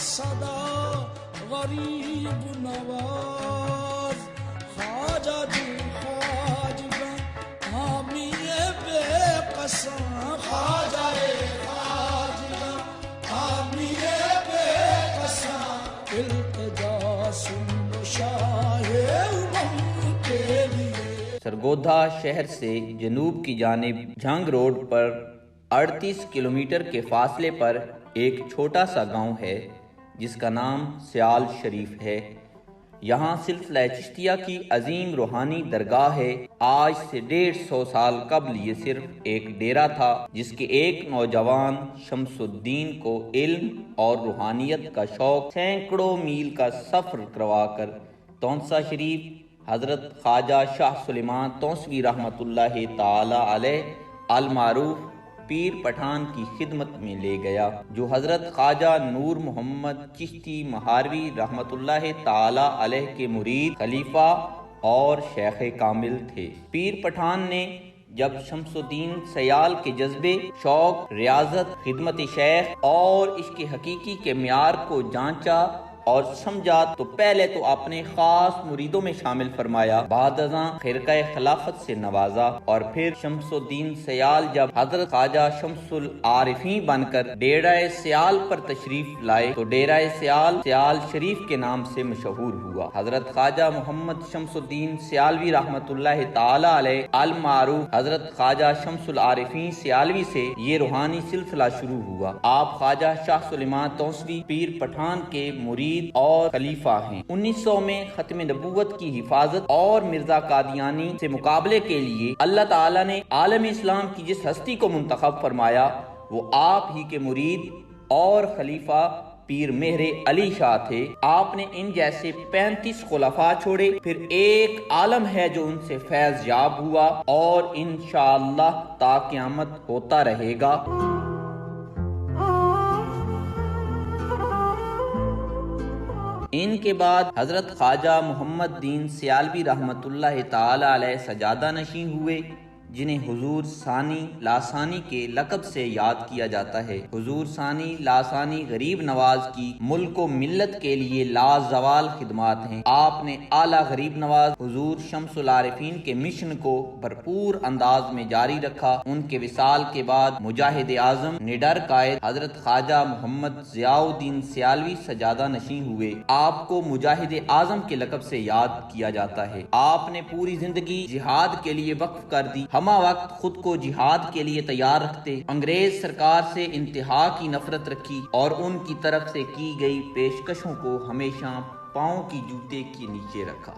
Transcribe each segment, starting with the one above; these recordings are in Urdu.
صدا غریب نواز خواجہ دل خواجہ حامی بے قسم خواجہ خواجہ حامی بے قسم التجا سن شاہ امم کے لیے۔ سرگودھا شہر سے جنوب کی جانب جھنگ روڈ پر 38 کلومیٹر کے فاصلے پر ایک چھوٹا سا گاؤں ہے جس کا نام سیال شریف ہے۔ یہاں سلسلہ چشتیہ کی عظیم روحانی درگاہ ہے۔ آج سے 150 سال قبل یہ صرف ایک ڈیرہ تھا جس کے ایک نوجوان شمس الدین کو علم اور روحانیت کا شوق سینکڑوں میل کا سفر کروا کر تونسہ شریف حضرت خواجہ شاہ سلیمان توسوی رحمۃ اللہ تعالی علیہ المعروف پیر پٹھان کی خدمت میں لے گیا، جو حضرت خواجہ نور محمد چشتی مہاروی رحمۃ اللہ تعالی علیہ کے مرید، خلیفہ اور شیخ کامل تھے۔ پیر پٹھان نے جب شمس الدین سیال کے جذبے، شوق، ریاضت، خدمت شیخ اور عشق حقیقی کے معیار کو جانچا اور سمجھا تو پہلے تو اپنے خاص مریدوں میں شامل فرمایا، بعد ازاں خرقہ خلافت سے نوازا، اور پھر شمس الدین سیال جب حضرت خواجہ شمس العارفین بن کر ڈیرہ سیال پر تشریف لائے تو ڈیرہ سیال سیال شریف کے نام سے مشہور ہوا۔ حضرت خواجہ محمد شمس الدین سیالوی رحمۃ اللہ تعالی علیہ المعروف حضرت خواجہ شمس العارفین سیالوی سے یہ روحانی سلسلہ شروع ہوا۔ آپ خواجہ شاہ سلیمان توسوی پیر پٹھان کے مرید اور خلیفہ ہیں۔ 1900 میں ختم نبوت کی حفاظت اور مرزا قادیانی سے مقابلے کے لیے اللہ تعالیٰ نے عالم اسلام کی جس ہستی کو منتخب فرمایا وہ آپ ہی کے مرید اور خلیفہ پیر مہر علی شاہ تھے۔ آپ نے ان جیسے 35 خلفاء چھوڑے، پھر ایک عالم ہے جو ان سے فیض یاب ہوا اور انشاءاللہ تا قیامت ہوتا رہے گا۔ ان کے بعد حضرت خواجہ محمد دین سیالوی رحمۃ اللہ تعالی علیہ سجادہ نشین ہوئے، جنہیں حضور ثانی لاسانی کے لقب سے یاد کیا جاتا ہے۔ حضور ثانی لاسانی غریب نواز کی ملک و ملت کے لیے لازوال خدمات ہیں۔ آپ نے اعلیٰ غریب نواز حضور شمس العارفین کے مشن کو بھرپور انداز میں جاری رکھا۔ ان کے وصال کے بعد مجاہد اعظم نڈر قائد حضرت خواجہ محمد ضیاء الدین سیالوی سجادہ نشین ہوئے۔ آپ کو مجاہد اعظم کے لقب سے یاد کیا جاتا ہے۔ آپ نے پوری زندگی جہاد کے لیے وقف کر دی، ہمہ وقت خود کو جہاد کے لیے تیار رکھتے، انگریز سرکار سے انتہا کی نفرت رکھی اور ان کی طرف سے کی گئی پیشکشوں کو ہمیشہ پاؤں کی جوتے کے نیچے رکھا۔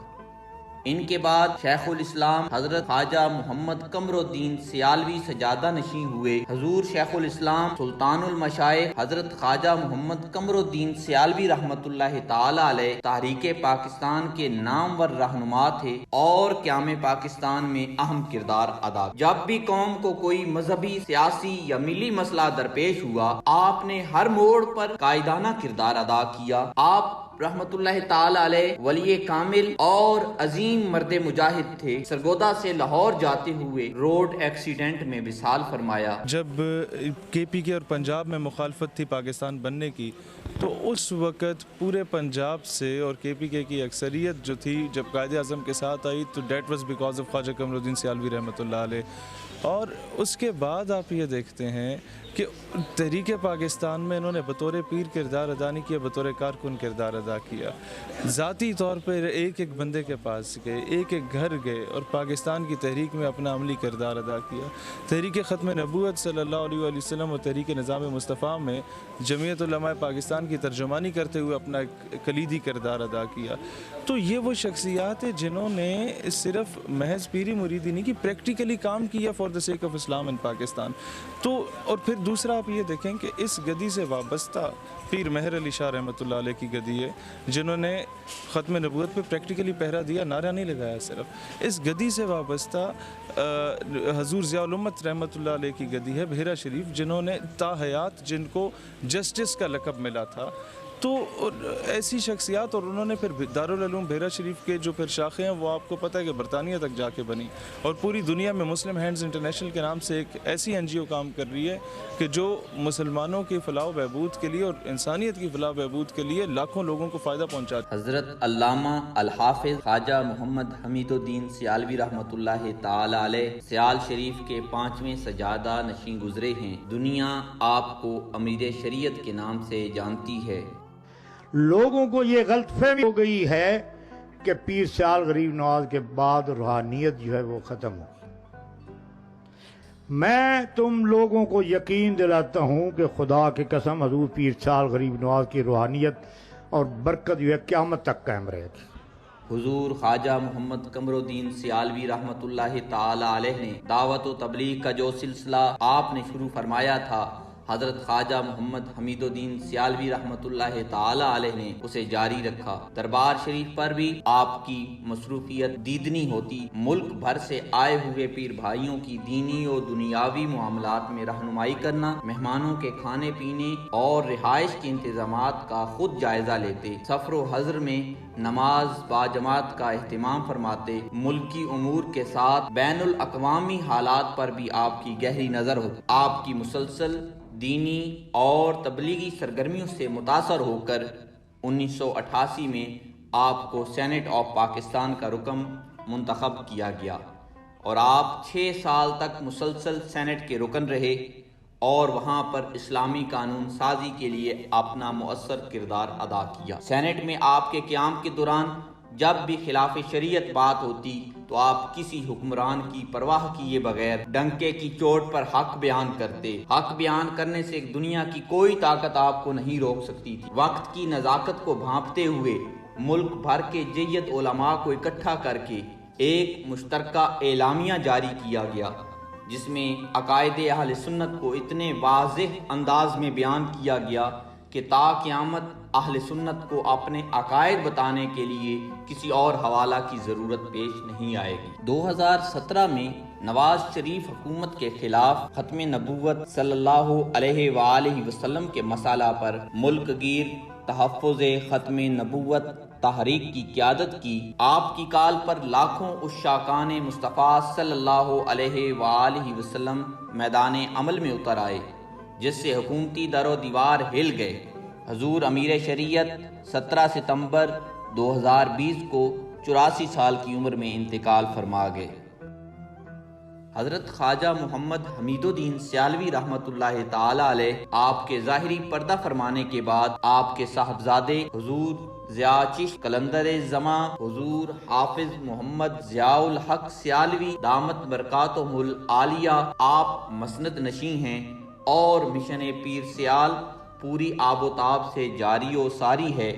ان کے بعد شیخ الاسلام حضرت خواجہ محمد قمر الدین سیالوی سجادہ نشین ہوئے۔ حضور شیخ الاسلام سلطان المشائخ حضرت خواجہ محمد قمر الدین سیالوی رحمۃ اللہ تعالی علیہ تحریک پاکستان کے نامور رہنما تھے اور قیام پاکستان میں اہم کردار ادا کیا۔ جب بھی قوم کو کوئی مذہبی، سیاسی یا ملی مسئلہ درپیش ہوا، آپ نے ہر موڑ پر قائدانہ کردار ادا کیا۔ آپ رحمت اللہ تعالی علیہ ولی کامل اور عظیم مرد مجاہد تھے۔ سرگودھا سے لاہور جاتے ہوئے روڈ ایکسیڈنٹ میں وصال فرمایا۔ جب کے پی کے اور پنجاب میں مخالفت تھی پاکستان بننے کی تو اس وقت پورے پنجاب سے اور کے پی کے کی اکثریت جو تھی جب قائد اعظم کے ساتھ آئی تو دیٹ واز بیکاز آف خواجہ قمر الدین سیالوی رحمۃ اللہ علیہ۔ اور اس کے بعد آپ یہ دیکھتے ہیں کہ تحریک پاکستان میں انہوں نے بطور پیر کردار ادا نہیں کیا، بطور کارکن کردار ادا کیا۔ ذاتی طور پر ایک ایک بندے کے پاس گئے، ایک ایک گھر گئے اور پاکستان کی تحریک میں اپنا عملی کردار ادا کیا۔ تحریک ختم نبوت صلی اللہ علیہ وسلم اور تحریک نظام مصطفیٰ میں جمعیت علماء پاکستان کی ترجمانی کرتے ہوئے اپنا کلیدی کردار ادا کیا۔ تو یہ وہ شخصیات ہیں جنہوں نے صرف محض پیری مریدی نہیں کی، پریکٹیکلی کام کیا فار دا سیک آف اسلام ان پاکستان۔ تو اور پھر دوسرا آپ یہ دیکھیں کہ اس گدی سے وابستہ پیر مہر علی شاہ رحمۃ اللہ علیہ کی گدی ہے، جنہوں نے ختم نبوت پہ پریکٹیکلی پہرا دیا، نعرہ نہیں لگایا صرف۔ اس گدی سے وابستہ حضور ضیاء الامت رحمۃ اللہ علیہ کی گدی ہے بحیرہ شریف، جنہوں نے تا حیات جن کو جسٹس کا لقب ملا تھا۔ تو ایسی شخصیات، اور انہوں نے پھر دارالعلوم بحیرہ شریف کے جو پھر شاخیں ہیں وہ آپ کو پتہ ہے کہ برطانیہ تک جا کے بنی، اور پوری دنیا میں مسلم ہینڈز انٹرنیشنل کے نام سے ایک ایسی این جی او کام کر رہی ہے کہ جو مسلمانوں کی فلاح و بہبود کے لیے اور انسانیت کی فلاح و بہبود کے لیے لاکھوں لوگوں کو فائدہ پہنچاتی ہے۔ حضرت علامہ الحافظ خواجہ محمد حمید الدین سیالوی رحمۃ اللہ تعالی علیہ سیال شریف کے 5ویں سجادہ نشین گزرے ہیں۔ دنیا آپ کو امیر شریعت کے نام سے جانتی ہے۔ لوگوں کو یہ غلط فہمی ہو گئی ہے کہ پیر سیال غریب نواز کے بعد روحانیت جو ہے وہ ختم ہو۔ میں تم لوگوں کو یقین دلاتا ہوں کہ خدا کی قسم حضور پیر سیال غریب نواز کی روحانیت اور برکت جو ہے قیامت تک قائم رہے گی۔ حضور خواجہ محمد قمر الدین سیالوی رحمۃ اللہ تعالی علیہ نے دعوت و تبلیغ کا جو سلسلہ آپ نے شروع فرمایا تھا، حضرت خواجہ محمد حمید الدین سیالوی رحمۃ اللہ تعالی علیہ نے اسے جاری رکھا۔ دربار شریف پر بھی آپ کی مصروفیت دیدنی ہوتی۔ ملک بھر سے آئے ہوئے پیر بھائیوں کی دینی و دنیاوی معاملات میں رہنمائی کرنا، مہمانوں کے کھانے پینے اور رہائش کے انتظامات کا خود جائزہ لیتے، سفر و حضر میں نماز باجماعت کا اہتمام فرماتے، ملکی امور کے ساتھ بین الاقوامی حالات پر بھی آپ کی گہری نظر ہوتی۔ آپ کی مسلسل دینی اور تبلیغی سرگرمیوں سے متاثر ہو کر 1988 میں آپ کو سینٹ آف پاکستان کا رکن منتخب کیا گیا، اور آپ 6 سال تک مسلسل سینٹ کے رکن رہے اور وہاں پر اسلامی قانون سازی کے لیے اپنا مؤثر کردار ادا کیا۔ سینٹ میں آپ کے قیام کے دوران جب بھی خلاف شریعت بات ہوتی تو آپ کسی حکمران کی پرواہ کیے بغیر ڈنکے کی چوٹ پر حق بیان کرتے۔ حق بیان کرنے سے دنیا کی کوئی طاقت آپ کو نہیں روک سکتی تھی۔ وقت کی نزاکت کو بھانپتے ہوئے ملک بھر کے جید علماء کو اکٹھا کر کے ایک مشترکہ اعلامیہ جاری کیا گیا، جس میں عقائد اہل سنت کو اتنے واضح انداز میں بیان کیا گیا کہ تا قیامت اہل سنت کو اپنے عقائد بتانے کے لیے کسی اور حوالہ کی ضرورت پیش نہیں آئے گی۔ 2017 میں نواز شریف حکومت کے خلاف ختم نبوت صلی اللہ علیہ وآلہ وسلم کے مسئلہ پر ملک گیر تحفظ ختم نبوت تحریک کی قیادت کی۔ آپ کی کال پر لاکھوں عشاقان مصطفیٰ صلی اللہ علیہ وآلہ وسلم میدان عمل میں اتر آئے، جس سے حکومتی در و دیوار ہل گئے۔ حضور امیر شریعت 17 ستمبر 2020 کو 84 سال کی عمر میں انتقال فرما گئے۔ حضرت خواجہ محمد حمید الدین سیالوی رحمۃ اللہ تعالی علیہ آپ کے ظاہری پردہ فرمانے کے بعد آپ کے صاحبزادے حضور ضیاء چشت قلندر زماں حضور حافظ محمد ضیاء الحق سیالوی دامت برکاتہم العالیہ آپ مسند نشین ہیں، اور مشن پیر سیال پوری آب و تاب سے جاری و ساری ہے۔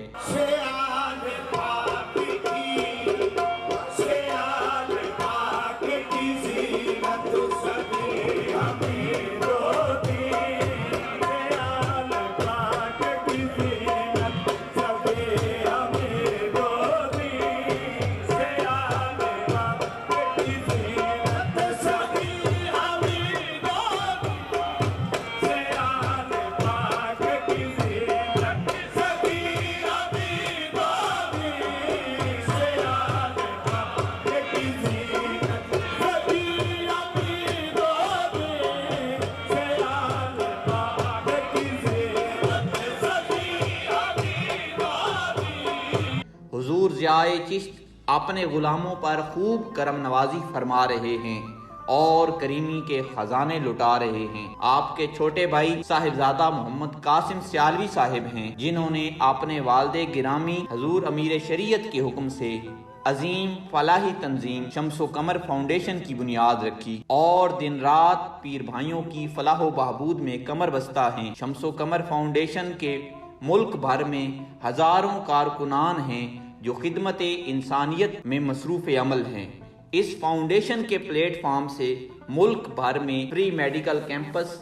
حضور ضیاء چشت اپنے غلاموں پر خوب کرم نوازی فرما رہے ہیں اور کریمی کے خزانے لٹا رہے ہیں۔ آپ کے چھوٹے بھائی صاحبزادہ محمد قاسم سیالوی صاحب ہیں، جنہوں نے اپنے والد گرامی حضور امیر شریعت کے حکم سے عظیم فلاحی تنظیم شمس و قمر فاؤنڈیشن کی بنیاد رکھی اور دن رات پیر بھائیوں کی فلاح و بہبود میں کمر بستہ ہیں۔ شمس و قمر فاؤنڈیشن کے ملک بھر میں ہزاروں کارکنان ہیں جو خدمت انسانیت میں مصروف عمل ہیں۔ اس فاؤنڈیشن کے پلیٹ فارم سے ملک بھر میں فری میڈیکل کیمپس،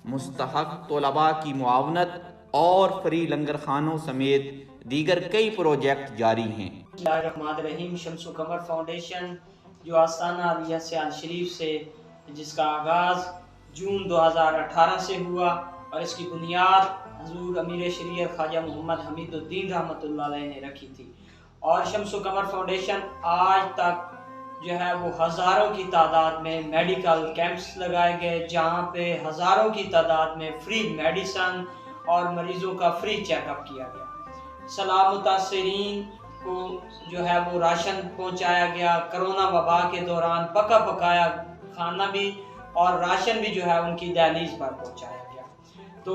مستحق طلباء کی معاونت اور فری لنگر خانوں سمیت دیگر کئی پروجیکٹ جاری ہیں۔ بسم اللہ الرحمن الرحیم۔ شمس و قمر فاؤنڈیشن جو آستانہ عالیہ سیال شریف سے جس کا آغاز جون 2018 سے ہوا اور اس کی بنیاد حضور امیر شریعت خواجہ محمد حمید الدین رحمۃ اللہ علیہ نے رکھی تھی۔ اور شمس و قمر فاؤنڈیشن آج تک جو ہے وہ ہزاروں کی تعداد میں میڈیکل کیمپس لگائے گئے، جہاں پہ ہزاروں کی تعداد میں فری میڈیسن اور مریضوں کا فری چیک اپ کیا گیا۔ سیلاب متاثرین کو جو ہے وہ راشن پہنچایا گیا، کرونا وبا کے دوران پکا پکایا کھانا بھی اور راشن بھی جو ہے ان کی دہلیز پر پہنچایا گیا۔ تو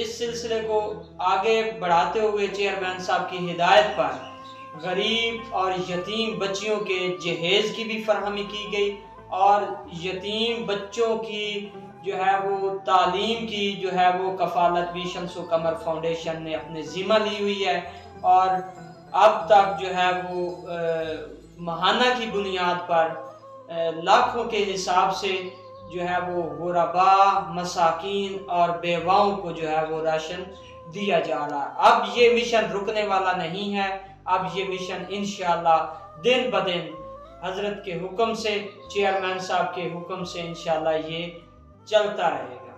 اس سلسلے کو آگے بڑھاتے ہوئے چیئرمین صاحب کی ہدایت پر غریب اور یتیم بچیوں کے جہیز کی بھی فراہمی کی گئی، اور یتیم بچوں کی جو ہے وہ تعلیم کی جو ہے وہ کفالت بھی شمس و قمر فاؤنڈیشن نے اپنے ذمہ لی ہوئی ہے، اور اب تک جو ہے وہ ماہانہ کی بنیاد پر لاکھوں کے حساب سے جو ہے وہ غرباء، مساکین اور بیواؤں کو جو ہے وہ راشن دیا جا رہا ہے۔ اب یہ مشن رکنے والا نہیں ہے، اب یہ مشن انشاءاللہ دن بدن حضرت کے حکم سے، چیئرمین صاحب کے حکم سے انشاءاللہ یہ چلتا رہے گا۔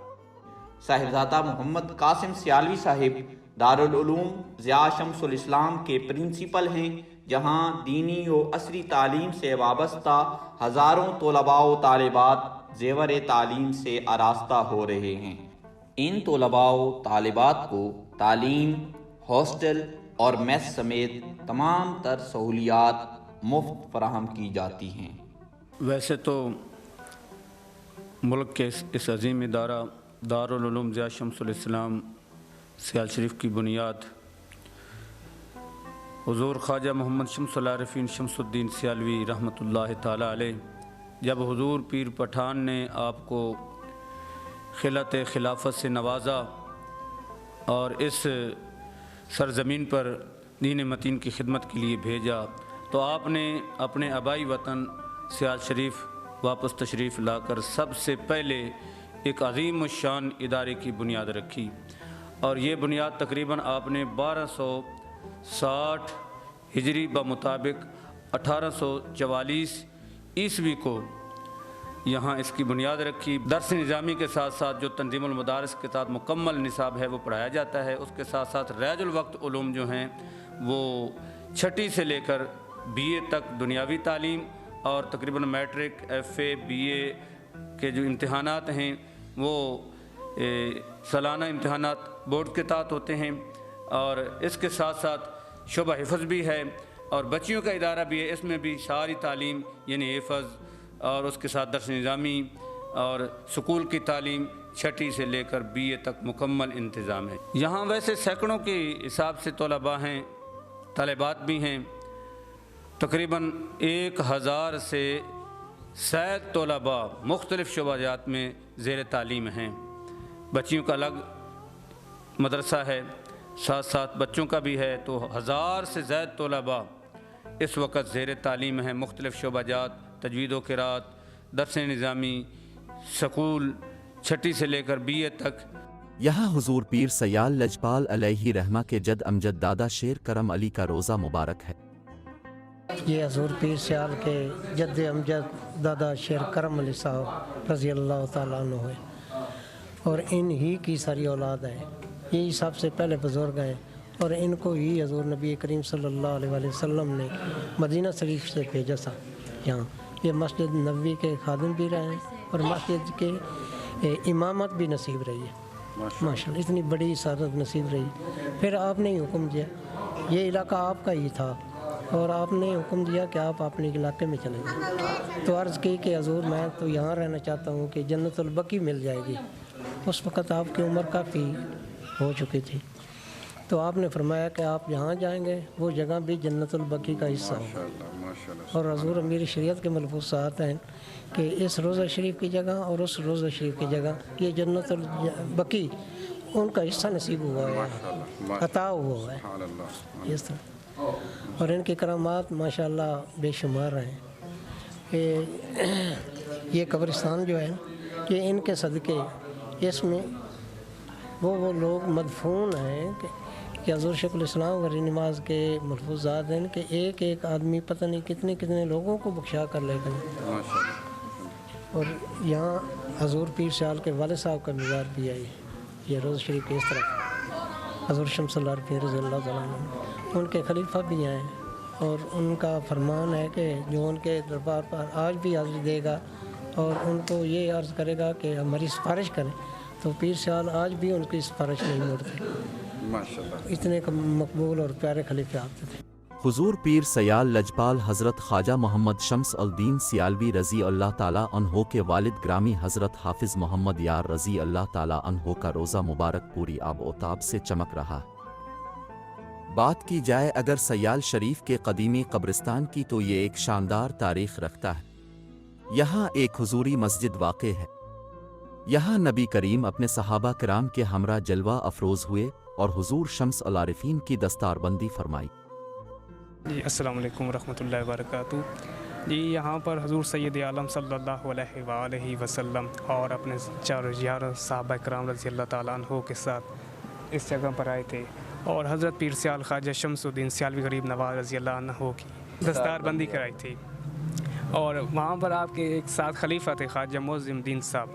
صاحبزادہ محمد قاسم سیالوی صاحب دارالعلوم ضیاء شمس الاسلام کے پرنسپل ہیں، جہاں دینی و عصری تعلیم سے وابستہ ہزاروں طلباء و طالبات زیور تعلیم سے آراستہ ہو رہے ہیں۔ ان طلباء و طالبات کو تعلیم، ہاسٹل اور میس سمیت تمام تر سہولیات مفت فراہم کی جاتی ہیں۔ ویسے تو ملک کے اس عظیم ادارہ دارالعلوم ضیاء شمس الاسلام سیال شریف کی بنیاد حضور خواجہ محمد شمس العارفین شمس الدین سیالوی رحمۃ اللہ تعالیٰ علیہ، جب حضور پیر پٹھان نے آپ کو خلعت خلافت سے نوازا اور اس سرزمین پر دین متین کی خدمت کے لیے بھیجا، تو آپ نے اپنے آبائی وطن سیال شریف واپس تشریف لا کر سب سے پہلے ایک عظیم الشان ادارے کی بنیاد رکھی، اور یہ بنیاد تقریباً آپ نے 1260 ہجری بمطابق 1844 عیسوی کو یہاں اس کی بنیاد رکھی۔ درس نظامی کے ساتھ ساتھ جو تنظیم المدارس کے ساتھ مکمل نصاب ہے وہ پڑھایا جاتا ہے، اس کے ساتھ ساتھ ریاض الوقت علوم جو ہیں وہ 6 سے لے کر BA تک دنیاوی تعلیم، اور تقریباً میٹرک، FA، BA کے جو امتحانات ہیں وہ سالانہ امتحانات بورڈ کے تحت ہوتے ہیں، اور اس کے ساتھ ساتھ شعبہ حفظ بھی ہے، اور بچیوں کا ادارہ بھی ہے، اس میں بھی ساری تعلیم یعنی حفظ اور اس کے ساتھ درس نظامی اور سکول کی تعلیم 6 سے لے کر BA تک مکمل انتظام ہے۔ یہاں ویسے سینکڑوں کے حساب سے طلباء ہیں، طالبات بھی ہیں، تقریباً 1000 سے زائد طلباء مختلف شعبہ جات میں زیر تعلیم ہیں۔ بچیوں کا الگ مدرسہ ہے، ساتھ ساتھ بچوں کا بھی ہے، تو 1000 سے زائد طلباء اس وقت زیر تعلیم ہیں، مختلف شعبہ جات، تجوید و قرات، درس نظامی، سکول 6 سے لے کر BA تک۔ یہاں حضور پیر سیال لجپال علیہ رحمہ کے جد امجد دادا شیر کرم علی کا روزہ مبارک ہے۔ یہ حضور پیر سیال کے جد امجد دادا شیر کرم علی صاحب رضی اللہ تعالیٰ عنہ ہے، اور ان ہی کی ساری اولاد ہے، یہی سب سے پہلے بزرگ ہیں، اور ان کو ہی حضور نبی کریم صلی اللہ علیہ وآلہ وسلم نے مدینہ شریف سے بھیجا تھا۔ یہاں یہ مسجد نبوی کے خادم بھی رہے ہیں، اور مسجد کے امامت بھی نصیب رہی ہے، ماشاءاللہ اتنی بڑی سعادت نصیب رہی۔ پھر آپ نے حکم دیا، یہ علاقہ آپ کا ہی تھا، اور آپ نے حکم دیا کہ آپ اپنے علاقے میں چلیں گے، تو عرض کی کہ حضور میں تو یہاں رہنا چاہتا ہوں کہ جنت البقیع مل جائے گی۔ اس وقت آپ کی عمر کافی ہو چکی تھی، تو آپ نے فرمایا کہ آپ جہاں جائیں گے وہ جگہ بھی جنت البقیع کا حصہ ہو، اور حضور امیر شریعت کے ملفوظات ہیں کہ اس روضہ شریف کی جگہ اور اس روضہ شریف کی جگہ یہ جنت البقیع ان کا حصہ نصیب ہوا ہے، عطا ہوا ہے اس طرح، اور ان کی کرامات ماشاءاللہ بے شمار ہیں۔ یہ قبرستان جو ہے یہ ان کے صدقے، اس میں وہ لوگ مدفون ہیں کہ حضور شیخ الاسلام غری نماز کے ملفوظات ہیں کہ ایک ایک آدمی پتہ نہیں کتنے لوگوں کو بخشا کر لے گئے، اور یہاں حضور پیر سیال کے والد صاحب کا مزار بھی ہے، یہ روز شریف کے اس طرف۔ حضور شمس اللہ عارفین رضی اللہ تعالیٰ عنہ، ان کے خلیفہ بھی ہیں، اور ان کا فرمان ہے کہ جو ان کے دربار پر آج بھی حاضری دے گا اور ان کو یہ عرض کرے گا کہ ہماری سفارش کریں، تو پیر سیال آج بھی ان کی سفارش نہیں موڑتے۔ ماشاءاللہ، اتنے مقبول اور پیارے خلیفے آتے تھے۔ حضور پیر سیال لجپال حضرت خواجہ محمد شمس الدین سیالوی رضی اللہ تعالیٰ عنہ کے والد گرامی حضرت حافظ محمد یار رضی اللہ تعالیٰ عنہ کا روزہ مبارک پوری آب و تاب سے چمک رہا۔ بات کی جائے اگر سیال شریف کے قدیمی قبرستان کی تو یہ ایک شاندار تاریخ رکھتا ہے۔ یہاں ایک حضوری مسجد واقع ہے۔ یہاں نبی کریم اپنے صحابہ کرام کے ہمراہ جلوہ افروز ہوئے اور حضور شمس العارفین کی دستار بندی فرمائی۔ جی السلام علیکم ورحمۃ اللہ وبرکاتہ۔ جی یہاں پر حضور سید عالم صلی اللہ علیہ وآلہ وسلم اور اپنے چار یار صحابہ کرام رضی اللہ تعالیٰ عنہ کے ساتھ اس جگہ پر آئے تھے، اور حضرت پیر سیال خواجہ شمس الدین سیالوی غریب نواز رضی اللہ عنہ کی دستار بندی کرائی تھی، اور وہاں پر آپ کے ایک ساتھ خلیفہ تھے خواجہ معظم الدین صاحب،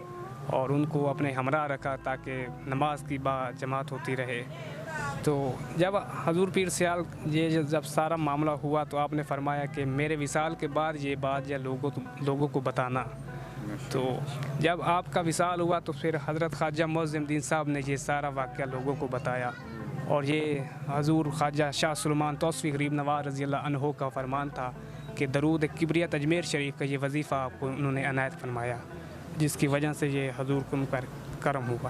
اور ان کو اپنے ہمراہ رکھا تاکہ نماز کی جماعت ہوتی رہے۔ تو جب حضور پیر سیال یہ جب سارا معاملہ ہوا تو آپ نے فرمایا کہ میرے وصال کے بعد یہ بات یا لوگوں کو بتانا۔ تو جب آپ کا وصال ہوا تو پھر حضرت خواجہ معظم الدین صاحب نے یہ سارا واقعہ لوگوں کو بتایا، اور یہ حضور خواجہ شاہ سلمان توسوی غریب نواز رضی اللہ عنہ کا فرمان تھا کہ درود کبریت اجمیر شریف کا یہ وظیفہ آپ کو انہوں نے عنایت فرمایا، جس کی وجہ سے یہ حضور کو ان پر کرم ہوا۔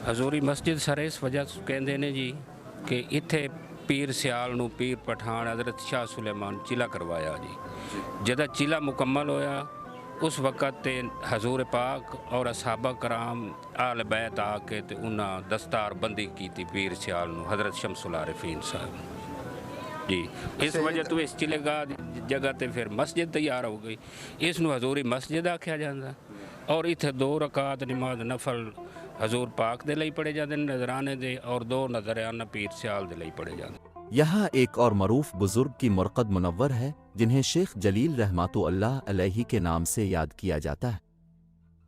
حضوری مسجد سر اس وجہ کہندے نے جی کہ اتھے پیر سیال نو پیر پٹھان حضرت شاہ سلیمان چیلا کروایا جی۔ جدہ چیلا مکمل ہویا اس وقت تے حضور پاک اور اصحابہ کرام آل بیت آ کے تے انہاں دستار بندی کی تھی پیر سیال نو حضرت شمس العارفین صاحب جی۔ اس وجہ تو اس چلے گا جگہ تے پھر مسجد تیار ہو گئی، اس نو حضوری مسجد آکھیا جاندہ، اور اتھے 2 رکعت نماز نفل حضور پاک دے لئی پڑھے جاندے نظرانے دے، اور 2 نظرانہ پیر سیال دے لئی پڑھے جاندے۔ یہاں ایک اور معروف بزرگ کی مرقد منور ہے جنہیں شیخ جلیل رحمۃ اللہ علیہ کے نام سے یاد کیا جاتا ہے۔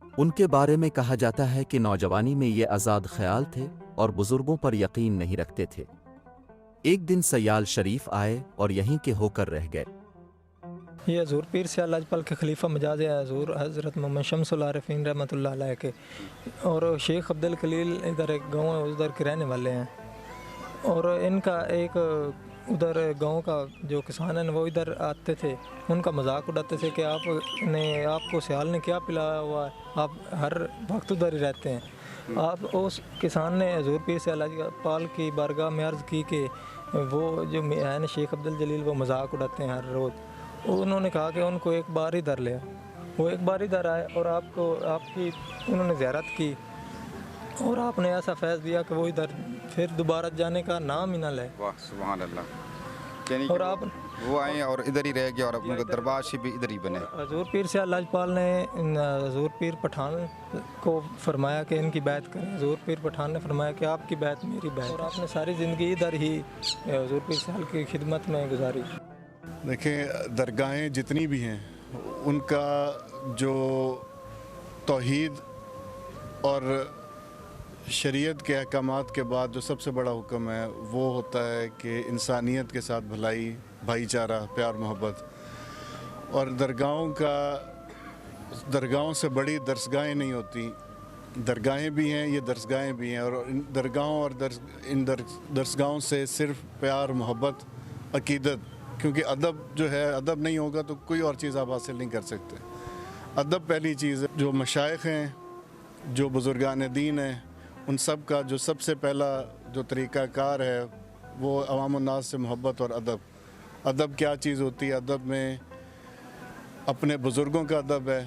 ان کے بارے میں کہا جاتا ہے کہ نوجوانی میں یہ آزاد خیال تھے اور بزرگوں پر یقین نہیں رکھتے تھے۔ ایک دن سیال شریف آئے اور یہیں کے ہو کر رہ گئے۔ یہ حضور پیر سیال لاجپال کے خلیفہ مجاز حضور حضرت محمد شمس العارفین رحمۃ اللہ علیہ کے، اور شیخ عبد الخلیل ادھر ایک گاؤں ہے ادھر کے رہنے والے ہیں، اور ان کا ایک ادھر گاؤں کا جو کسان ہیں وہ ادھر آتے تھے، ان کا مذاق اڑاتے تھے کہ آپ کو سیال نے کیا پلایا ہوا ہے، آپ ہر وقت ادھر ہی رہتے ہیں۔ آپ اس کسان نے حضور پیر سیال لاجپال کی بارگاہ میں عرض کی کہ وہ جو ہے شیخ عبد الجلیل وہ مذاق اڑاتے ہیں ہر روز۔ انہوں نے کہا کہ ان کو ایک بار ادھر لیا، وہ ایک بار ادھر آئے اور آپ کی انہوں نے زیارت کی، اور آپ نے ایسا فیض دیا کہ وہ ادھر پھر دوبارہ جانے کا نام ہی نہ لے۔ واہ سبحان اللہ، اور آپ وہ آئیں اور ادھر ہی رہ گئے اور اپنے دربار سے بھی ادھر ہی بنے۔ حضور پیر سیال لاجپال نے حضور پیر پٹھان کو فرمایا کہ ان کی بیعت کریں، حضور پیر پٹھان نے فرمایا کہ آپ کی بیعت میری بیعت، اور آپ نے ساری زندگی ادھر ہی حضور پیر سیال کی خدمت میں گزاری۔ دیکھیں درگاہیں جتنی بھی ہیں ان کا جو توحید اور شریعت کے احکامات کے بعد جو سب سے بڑا حکم ہے وہ ہوتا ہے کہ انسانیت کے ساتھ بھلائی، بھائی چارہ، پیار محبت، اور درگاہوں سے بڑی درسگاہیں نہیں ہوتی۔ درگاہیں بھی ہیں، یہ درسگاہیں بھی ہیں، اور ان درگاہوں اور ان درسگاہوں سے صرف پیار محبت، عقیدت، کیونکہ ادب جو ہے، ادب نہیں ہوگا تو کوئی اور چیز آپ حاصل نہیں کر سکتے۔ ادب پہلی چیز ہے۔ جو مشائخ ہیں، جو بزرگان دین ہیں، ان سب کا جو سب سے پہلا جو طریقہ کار ہے وہ عوام الناس سے محبت اور ادب۔ ادب کیا چیز ہوتی ہے؟ ادب میں اپنے بزرگوں کا ادب ہے،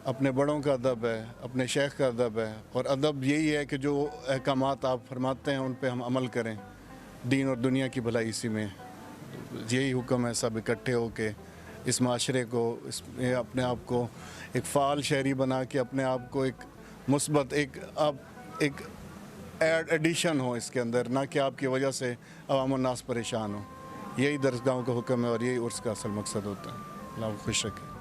اپنے بڑوں کا ادب ہے، اپنے شیخ کا ادب ہے، اور ادب یہی ہے کہ جو احکامات آپ فرماتے ہیں ان پہ ہم عمل کریں، دین اور دنیا کی بھلائی اسی میں۔ یہی حکم ہے سب اکٹھے ہو کے اس معاشرے کو، اس میں اپنے آپ کو ایک فعال شہری بنا کے اپنے آپ کو ایک مثبت ایک ایڈیشن ہو اس کے اندر، نہ کہ آپ کی وجہ سے عوام الناس پریشان ہو۔ یہی درسگاہوں کا حکم ہے اور یہی عرس کا اصل مقصد ہوتا ہے۔ اللہ خوش رکھے۔